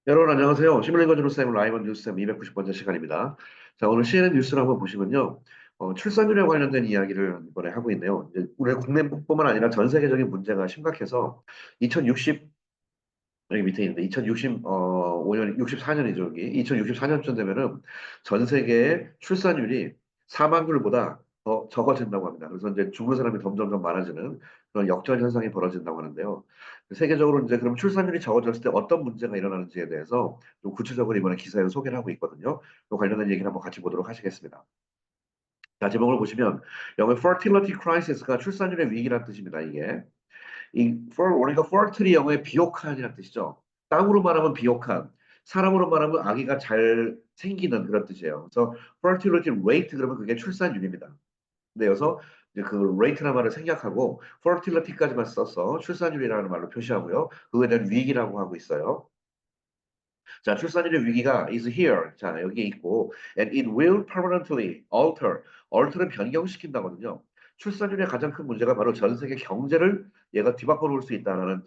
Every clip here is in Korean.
여러분 안녕하세요. 시뮬링거 뉴스쌤 라이브 뉴스쌤 290번째 시간입니다. 자, 오늘 CNN 뉴스를 한번 보시면요. 출산율에 관련된 이야기를 이번에 하고 있네요. 이제 우리 국내뿐만 아니라 전 세계적인 문제가 심각해서 2060, 여기 밑에 있는데 2065년, 64년이죠, 여기. 2064년쯤 되면은 전 세계의 출산율이 사망률보다 더 적어진다고 합니다. 그래서 이제 죽는 사람이 점점점 많아지는 그런 역전 현상이 벌어진다고 하는데요. 세계적으로 이제 그럼 출산율이 적어졌을 때 어떤 문제가 일어나는지에 대해서 좀 구체적으로 이번에 기사에서 소개를 하고 있거든요. 그 관련된 얘기를 한번 같이 보도록 하시겠습니다. 자, 제목을 보시면 영어 fertility crisis가 출산율의 위기라는 뜻입니다, 이게. 우리가 fertility 영어의 비옥한이라는 뜻이죠. 땅으로 말하면 비옥한, 사람으로 말하면 아기가 잘 생기는 그런 뜻이에요. 그래서 fertility rate 그러면 그게 출산율입니다. 근데 여기서 이제 그 rate라는 말을 생략하고 fertility까지만 써서 출산율이라는 말로 표시하고요. 그거에 대한 위기라고 하고 있어요. 자, 출산율의 위기가 is here. 자, 여기에 있고 and it will permanently alter. alter는 변경시킨다거든요. 출산율의 가장 큰 문제가 바로 전 세계 경제를 얘가 뒤바꿔 놓을 수 있다는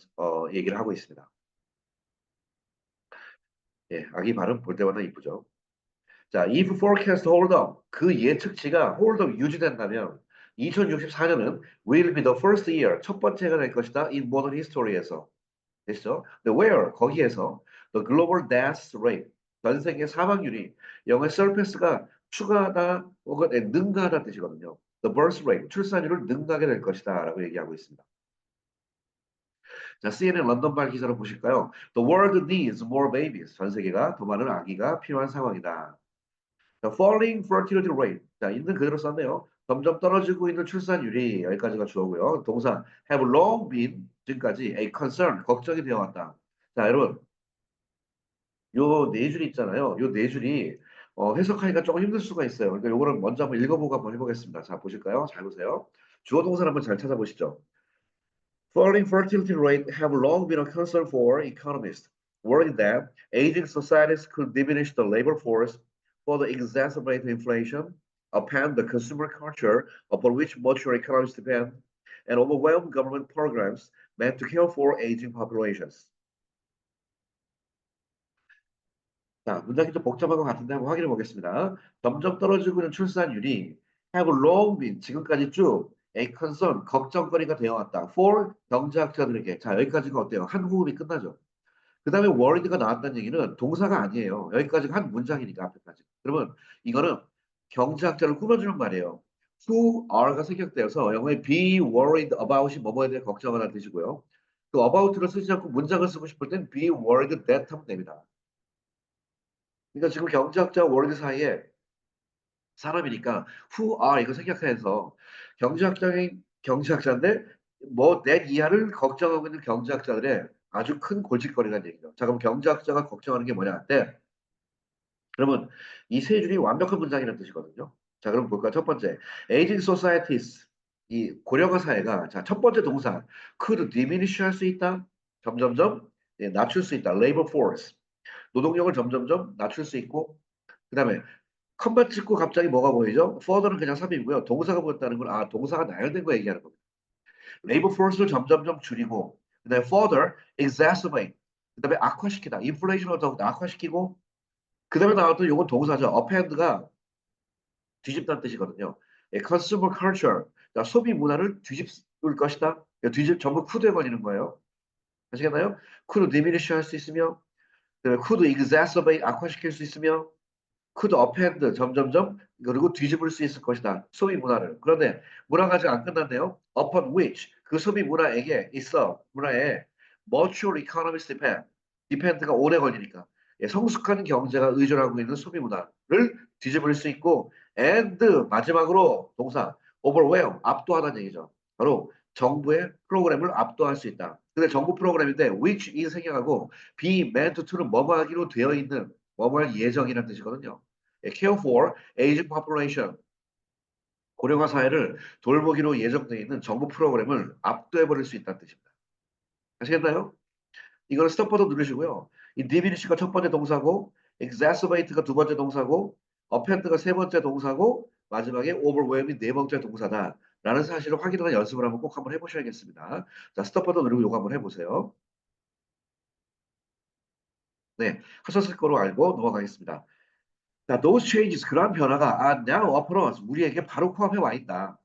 얘기를 하고 있습니다. 예, 아기 발음 볼 때마다 이쁘죠. 자, if forecast hold up, 그 예측치가 hold up 유지된다면 2064년은 will be the first year, 첫 번째가 될 것이다. in modern history에서. 됐죠? 근데 where, 거기에서 the global death rate, 전 세계 사망률이 영어의 surpass가 추가하다 혹은 능가하다 뜻이거든요. the birth rate, 출산율을 능가하게 될 것이다 라고 얘기하고 있습니다. 자, CNN 런던발 기사로 보실까요? The world needs more babies. 전 세계가 더 많은 아기가 필요한 상황이다. 자, falling fertility rate. 자, 있는 그대로 썼네요. 점점 떨어지고 있는 출산율이 여기까지가 주어고요. 동사 have long been 지금까지 a concern 걱정이 되어 왔다. 자, 여러분 요 네 줄 있잖아요. 요 네 줄이 해석하기가 조금 힘들 수가 있어요. 그러니까 요거를 먼저 한번 읽어보고 한번 해보겠습니다. 자, 보실까요? 잘 보세요. 주어 동사를 한번 잘 찾아보시죠. Falling fertility rate have long been a concern for economists, worried that aging societies could diminish the labor force, further exacerbate inflation, upend the consumer culture upon which mature economies depend, and overwhelm government programs meant to care for aging populations. 자, 문장이 좀 복잡한 것 같은데 한번 확인해 보겠습니다. 점점 떨어지고 있는 출산율이 have long been 지금까지 쭉 a concern 걱정거리가 되어 왔다. for 경제학자들에게. 자, 여기까지가 어때요? 한 호흡이 끝나죠. 그 다음에 worried가 나왔다는 얘기는 동사가 아니에요. 여기까지가 한 문장이니까 앞에까지. 그러면 이거는 경제학자를 꾸며주는 말이에요. who are가 생략되어서 영어에 be worried about이 뭐뭐에 대해 걱정하다는 뜻이고요. 그 about를 쓰지 않고 문장을 쓰고 싶을 땐 be worried that 하면 됩니다. 그러니까 지금 경제학자와 월드 사이에 사람이니까 who are 이거 생략해서 경제학자인 경제학자인데 뭐 내 이하를 걱정하고 있는 경제학자들의 아주 큰 골칫거리라는 얘기죠. 자, 그럼 경제학자가 걱정하는 게 뭐냐 할 때, 그러면 이 세 줄이 완벽한 문장이라는 뜻이거든요. 자, 그럼 볼까요? 첫 번째, aging societies, 이 고령화 사회가 자, 첫 번째 동사 could diminish 할 수 있다. 점점점 낮출 수 있다. labor force, 노동력을 점점점 낮출 수 있고, 그 다음에 컴bat 찍고 갑자기 뭐가 보이죠? further는 그냥 3이고요. 동사가 보였다는 건 동사가 나열된 거 얘기하는 겁니다. labor force를 점점점 줄이고 그다음에 further exacerbate 그다음에 악화시키다. 인플레이션을 더욱 악화시키고 그다음에 나왔던 요건 동사죠. upend가 뒤집다는 뜻이거든요. 예, consumer culture 자, 소비 문화를 뒤집을 것이다. 전부 could에 걸리는 거예요. 아시겠나요? could diminish 할 수 있으며 그다음에 could exacerbate 악화시킬 수 있으며 could upend 점점점 그리고 뒤집을 수 있을 것이다. 소비 문화를. 그런데 문화가 아직 안 끝났네요. upon which 그 소비 문화에게 있어 문화에 mature economies depend. depend가 오래 걸리니까 예, 성숙한 경제가 의존하고 있는 소비 문화를 뒤집을 수 있고 and 마지막으로 동사 overwhelm 압도하다는 얘기죠. 바로 정부의 프로그램을 압도할 수 있다. 근데 정부 프로그램인데 which is 생략하고 be meant to는 뭐뭐 하기로 되어 있는 뭐뭐 할 예정이라는 뜻이거든요. 예, care for aging population 고령화 사회를 돌보기로 예정되어 있는 정부 프로그램을 압도해버릴 수 있다는 뜻입니다. 아시겠나요? 이거는 스톱 버튼 누르시고요. 이 diminish가 첫 번째 동사고 exacerbate가 두 번째 동사고 offend가 세 번째 동사고 마지막에 overwhelm이 네 번째 동사다. 라는 사실을 확인하는 연습을 한번 꼭 한번 해보셔야겠습니다. 자, 스톱 버튼 누르고 이거 한번 해보세요. 네, 하셨을 거로 알고 넘어가겠습니다. 자, those changes, 그러한 변화가 are now upon us, 우리에게 바로 코앞에 와 있다.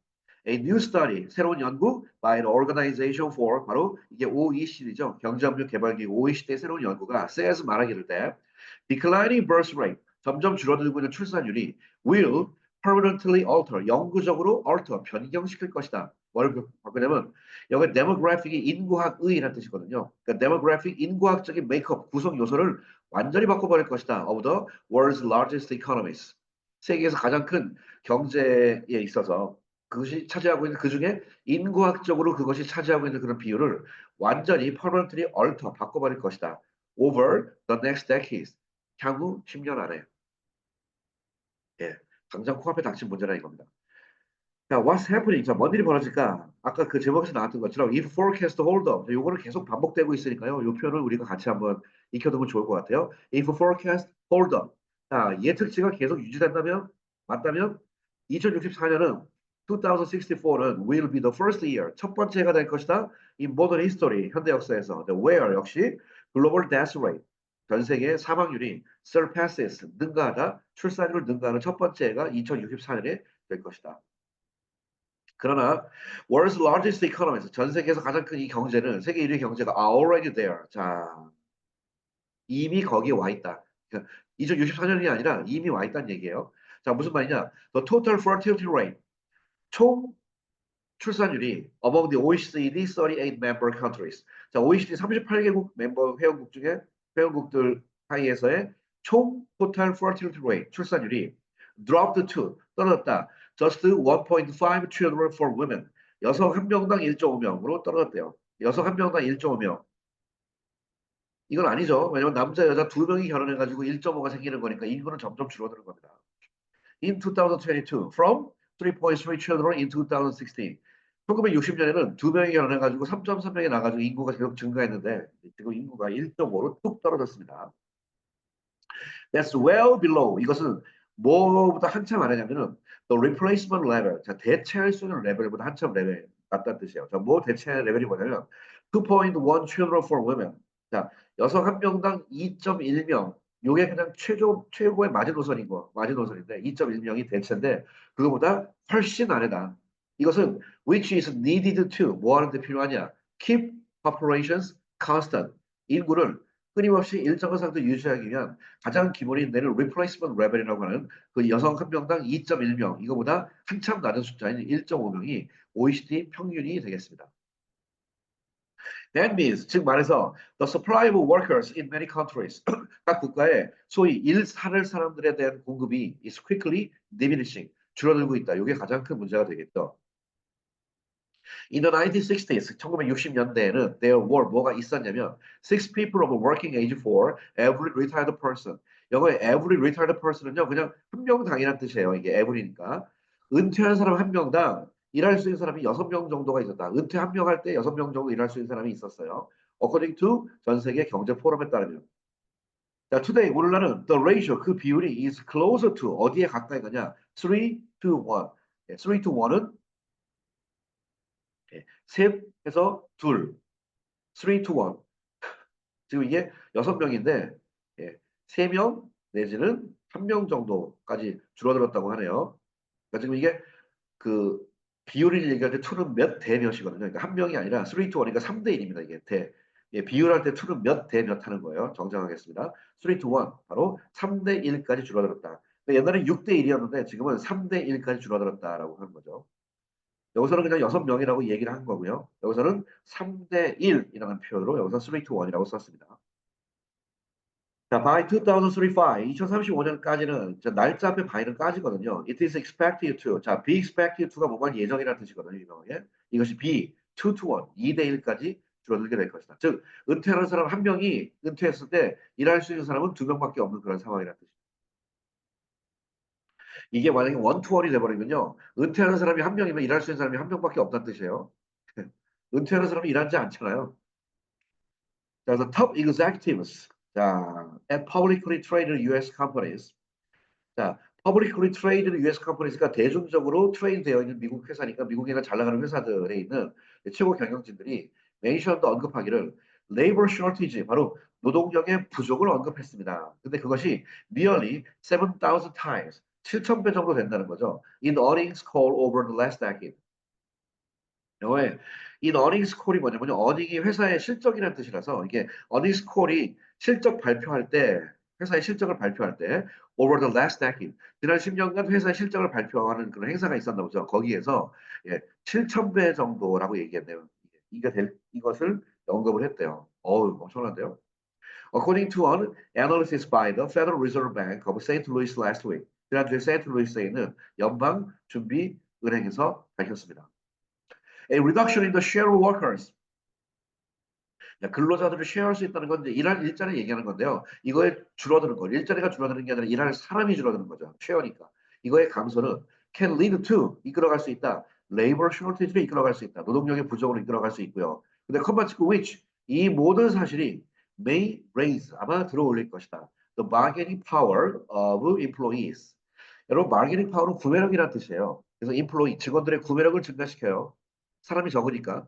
A new study, 새로운 연구 by the Organization for, 바로 이게 OECD죠. 경제협력개발기구 OECD의 새로운 연구가 says 말하기를 때 declining birth rate, 점점 줄어들고 있는 출산율이 will permanently alter, 영구적으로 alter, 변경시킬 것이다. 뭘 바꾸냐면 여기 demographic이 인구학의라는 뜻이거든요. 그러니까 demographic, 인구학적인 메이크업, 구성 요소를 완전히 바꿔버릴 것이다. Of the world's largest economies. 세계에서 가장 큰 경제에 있어서 그것이 차지하고 있는 그 중에 인구학적으로 그것이 차지하고 있는 그런 비율을 완전히 permanently alter, 바꿔버릴 것이다. Over the next decades. 향후 10년 안에. 예. 당장 코앞에 닥친 문제라 이겁니다. 자, what's happening? 자, 뭔 일이 벌어질까? 아까 그 제목에서 나왔던 것처럼 if forecast hold up. 요거는 계속 반복되고 있으니까요. 요 표현을 우리가 같이 한번 익혀두면 좋을 것 같아요. if forecast hold up. 자, 예측치가 계속 유지된다면, 맞다면 2064년은 2064는 will be the first year. 첫 번째 해가 될 것이다. in modern history. 현대 역사에서. The where 역시 global death rate. 전 세계 사망률이 surpasses. 능가하다. 출산율을 능가하는 첫 번째 해가 2064년에 될 것이다. 그러나 world's largest economies, 전 세계에서 가장 큰 이 경제는 세계 1위 경제가 are already there. 자, 이미 거기에 와 있다. 그러니까 2064년이 아니라 이미 와 있다는 얘기예요. 자, 무슨 말이냐? The total fertility rate, 총 출산율이 among the OECD 38 member countries. 자, OECD 38개국 멤버 회원국 중에 회원국들 사이에서의 총 total fertility rate, 출산율이 dropped to, 떨어졌다. just 1.5 children for women. 여성 한 명당 1.5명으로 떨어졌대요. 여성 한 명당 1.5명. 이건 아니죠. 왜냐면 남자, 여자 두 명이 결혼해가지고 1.5가 생기는 거니까 인구는 점점 줄어드는 겁니다. In 2022, from 3.3 children in 2016. 1960년에는 두 명이 결혼해가지고 3.3명이 나가지고 인구가 계속 증가했는데 지금 인구가 1.5로 뚝 떨어졌습니다. That's well below. 이것은 뭐보다 한참 아래냐면은 the replacement level. 자, 대체할 수 있는 레벨보다 한참 레벨 낮다는 뜻이에요. 자, 뭐 대체 레벨이 뭐냐면 2.1 children for women. 자, 여성 한 명당 2.1명. 요게 그냥 최고의 마지노선인 거, 마지노선인데 2.1명이 대체인데 그거보다 훨씬 아래다. 이것은 which is needed to 뭐 하는데 필요하냐? Keep populations constant. 인구를 끊임없이 일정한 상태 유지하기 위한 가장 기본인 데는 replacement level이라고 하는 그 여성 한 명당 2.1명, 이거보다 한참 낮은 숫자인 1.5명이 OECD 평균이 되겠습니다. That means, 즉 말해서 the supply of workers in many countries, 각 국가에 소위 일하는 사람들에 대한 공급이 is quickly diminishing, 줄어들고 있다. 이게 가장 큰 문제가 되겠죠. In the 1960s, 1960년대에는 there were 뭐가 있었냐면 six people of working age for every retired person. 영어의 every retired person은요 그냥 한 명당이라는 뜻이에요. 이게 every니까 은퇴한 사람 한 명당 일할 수 있는 사람이 6명 정도가 있었다. 은퇴 한 명 할 때 6명 정도 일할 수 있는 사람이 있었어요. According to 전 세계 경제 포럼에 따르면. 자, today 오늘날은 the ratio 그 비율이 is closer to 어디에 가까이 가냐? 3 to 1. 3 to 1은 셋 해서 둘, 3 to 1. 지금 이게 6명인데, 예, 3명 내지는 1명 정도까지 줄어들었다고 하네요. 그러니까 지금 이게 그 비율을 얘기할 때 2는 몇 대 몇이거든요. 그러니까 한 명이 아니라 3 to 1이니까 3대 1입니다. 이게 대. 예, 비율할 때 2는 몇 대 몇 하는 거예요. 정정하겠습니다. 3 to 1, 바로 3대 1까지 줄어들었다. 그러니까 옛날에 6대 1이었는데 지금은 3대 1까지 줄어들었다라고 하는 거죠. 여기서는 그냥 6명이라고 얘기를 한 거고요. 여기서는 3대 1이라는 표현으로 여기서 3 to 1이라고 썼습니다. 자, by 2035, 2035년까지는 날짜 앞에 by는 까지거든요. It is expected to. 자, be expected to가 뭔가 예정이라는 뜻이거든요. 유명하게. 이것이 be 2 to 1, 2대 1까지 줄어들게 될 것이다. 즉, 은퇴하는 사람 한 명이 은퇴했을 때 일할 수 있는 사람은 2명밖에 없는 그런 상황이라는 뜻입니다. 이게 만약에 원투원이 돼버리면요. 은퇴하는 사람이 한 명이면 일할 수 있는 사람이 한 명밖에 없다는 뜻이에요. 은퇴하는 사람이 일하지 않잖아요. 그래서 top executives 자, at publicly traded US companies. 자, publicly traded US companies가 대중적으로 트레이드 되어 있는 미국 회사니까 미국이나 잘 나가는 회사들에 있는 최고 경영진들이 멘션도 언급하기를 labor shortage, 바로 노동력의 부족을 언급했습니다. 근데 그것이 nearly 7,000 times, 7,000배 정도 된다는 거죠. In earnings call over the last decade. 영어에 in earnings call이 뭐냐면요. earning이 회사의 실적이라는 뜻이라서 이게 earnings call이 실적 발표할 때 회사의 실적을 발표할 때 over the last decade 지난 10년간 회사의 실적을 발표하는 그런 행사가 있었나 보죠. 거기에서 예, 7,000배 정도라고 얘기했네요. 이것을 언급을 했대요. 어우, 엄청난데요. According to an analysis by the Federal Reserve Bank of St. Louis last week, 지난주에 세인트루이스에 있는 연방준비은행에서 밝혔습니다. A reduction in the share of workers. 근로자들을 쉐어할 수 있다는 건 이제 일할 일자리 얘기하는 건데요. 이거에 줄어드는 거, 일자리가 줄어드는 게 아니라 일할 사람이 줄어드는 거죠. 쉐어니까. 이거의 감소는 can lead to 이끌어갈 수 있다. labor shortage를 이끌어갈 수 있다. 노동력의 부족으로 이끌어갈 수 있고요. 근데 combined with which 이 모든 사실이 may raise 아마 들어올릴 것이다. The bargaining power of employees. 여러분, bargaining power는 구매력이라는 뜻이에요. 그래서 employee 직원들의 구매력을 증가시켜요. 사람이 적으니까.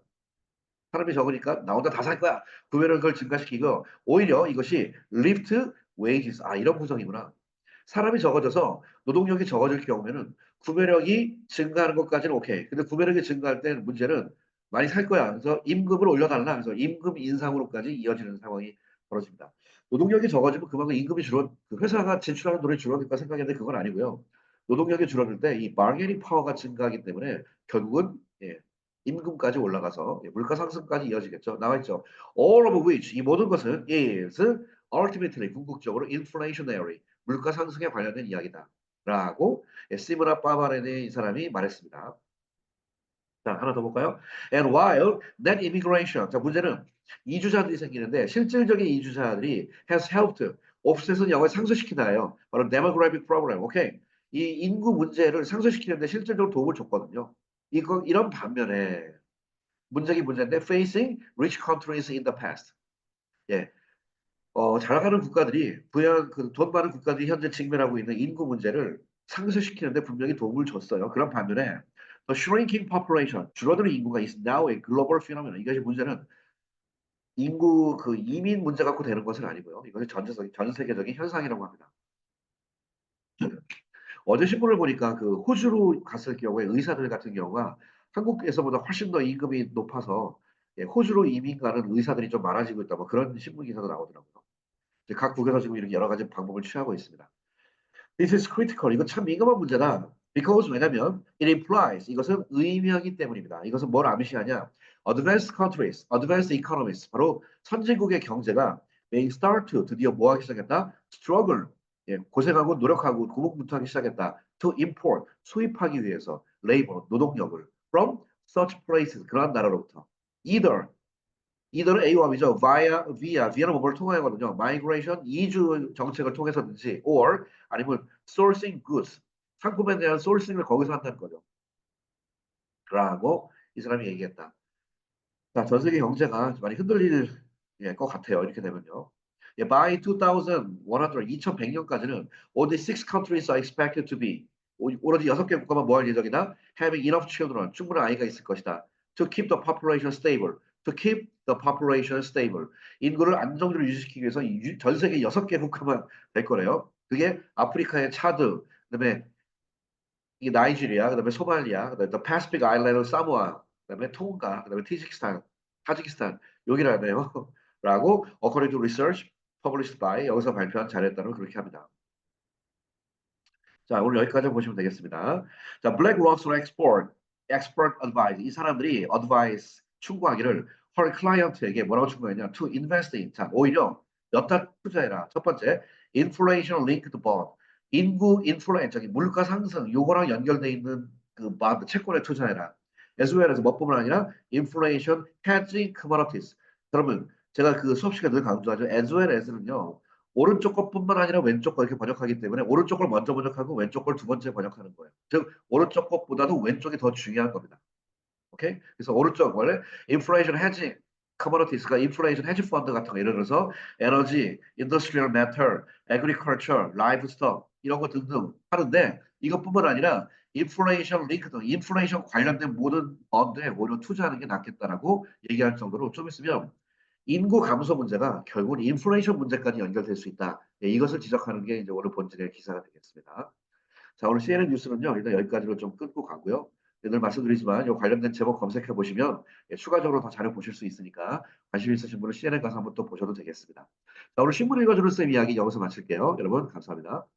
사람이 적으니까 나 혼자 다 살 거야. 구매를 그걸 증가시키고 오히려 이것이 lift wages. 아, 이런 구성이구나. 사람이 적어져서 노동력이 적어질 경우에는 구매력이 증가하는 것까지는 오케이. 근데 구매력이 증가할 때는 문제는 많이 살 거야. 그래서 임금을 올려달라. 그래서 임금 인상으로까지 이어지는 상황이 벌어집니다. 노동력이 적어지면 그만큼 임금이 그 회사가 지출하는 돈이 줄어들까 생각했는데 그건 아니고요. 노동력이 줄어들 때 이 바게닝 파워가 증가하기 때문에 결국은 예, 임금까지 올라가서 예, 물가 상승까지 이어지겠죠. 나와 있죠. All of which 이 모든 것은 is ultimately 궁극적으로 inflationary 물가 상승에 관련된 이야기다. 라고 시무라 파바레네 이 사람이 말했습니다. 자, 하나 더 볼까요? And while net immigration, 자, 문제는 이주자들이 생기는데 실질적인 이주자들이 has helped offset은 영어에 상쇄시키다예요. 바로 demographic problem. 오케이. 이 인구 문제를 상쇄시키는데 실질적으로 도움을 줬거든요. 이런 반면에 문제인데 facing rich countries in the past. 예. 잘 나가는 국가들이 돈 많은 국가들이 현재 직면하고 있는 인구 문제를 상쇄시키는데 분명히 도움을 줬어요. 그런 반면에 the shrinking population 줄어드는 인구가 is now a global phenomenon. 이것이 문제는 인구 이민 문제 갖고 되는 것은 아니고요. 이것이 전 세계적인 현상이라고 합니다. 어제 신문을 보니까 그 호주로 갔을 경우에 의사들 같은 경우가 한국에서보다 훨씬 더 임금이 높아서 예, 호주로 이민 가는 의사들이 좀 많아지고 있다. 뭐 그런 신문 기사도 나오더라고요. 이제 각 국에서 지금 이렇게 여러 가지 방법을 취하고 있습니다. This is critical. 이거 참 민감한 문제다. Because 왜냐면 it implies 이것은 의미하기 때문입니다. 이것은 뭘 암시하냐? Advanced countries, advanced economies 바로 선진국의 경제가 may start to 드디어 뭐 하기 시작했다? Struggle. 예, 고생하고 노력하고 고군분투하기 시작했다. To import 수입하기 위해서 labor 노동력을 from such places 그러한 나라로부터 either 이들은 A와이죠. via는 뭐를 통하거든요. migration, 이주 정책을 통해서든지, or 아니면 sourcing goods, 상품에 대한 sourcing을 거기서 한다는 거죠. 라고 이 사람이 얘기했다. 자, 전 세계 경제가 많이 흔들릴 예, 것 같아요. 이렇게 되면요. 예, by 2100, 2100년까지는 only six countries are expected to be 오로지 6개 국가만 뭐 할 예정이다? Having enough children, 충분한 아이가 있을 것이다. To keep the population stable. To keep the population stable. 인구를 안정적으로 유지시키기 위해서 전 세계 6개 국가만 될 거래요. 그게 아프리카의 차드, 그다음에 이 나이지리아, 그다음에 소말리아, 그다음에 the Pacific Island, 사모아, 그다음에 tonga, 그다음에 타지키스탄 여기라네요. 라고 according to research published by 여기서 발표한 자료에 따르면 그렇게 합니다. 자, 오늘 여기까지 보시면 되겠습니다. 자, BlackRock's expert advice. 이 사람들이 advice 충고하기를 her client에게 뭐라고 충고했냐? To invest in. 자, 오히려 여타 투자해라. 첫 번째, inflation linked bond. 저기 물가 상승 요거랑 연결돼 있는 그 bond 채권에 투자해라. as well as 뭐뿐만 아니라 inflation hedging commodities. 그러면 제가 그 수업 시간에 늘 강조하죠. as well as는요. 오른쪽 것뿐만 아니라 왼쪽 거 이렇게 번역하기 때문에 오른쪽 걸 먼저 번역하고 왼쪽 걸 두 번째 번역하는 거예요. 즉 오른쪽 것보다도 왼쪽이 더 중요한 겁니다. 오케이? 그래서 오른쪽 원래 인플레이션 헤지 커머니티스가 인플레이션 헤지 펀드 같은 거 예를 들어서 에너지, 인더스트리얼 매터, 애그리컬처, 라이프스톡 이런 거 등등 하는데 이것뿐만 아니라 인플레이션 링크 등 인플레이션 관련된 모든 펀드에 오히려 투자하는 게 낫겠다라고 얘기할 정도로 좀 있으면 인구 감소 문제가 결국은 인플레이션 문제까지 연결될 수 있다. 예, 이것을 지적하는 게 이제 오늘 본질의 기사가 되겠습니다. 자, 오늘 CNN 뉴스는요, 일단 여기까지로 좀 끊고 가고요. 예, 늘 말씀드리지만 이 관련된 제목 검색해 보시면 예, 추가적으로 더 자료 보실 수 있으니까 관심 있으신 분은 CNN 가서 한번 또 보셔도 되겠습니다. 자, 오늘 신문 읽어주는 쌤 이야기 여기서 마칠게요. 여러분 감사합니다.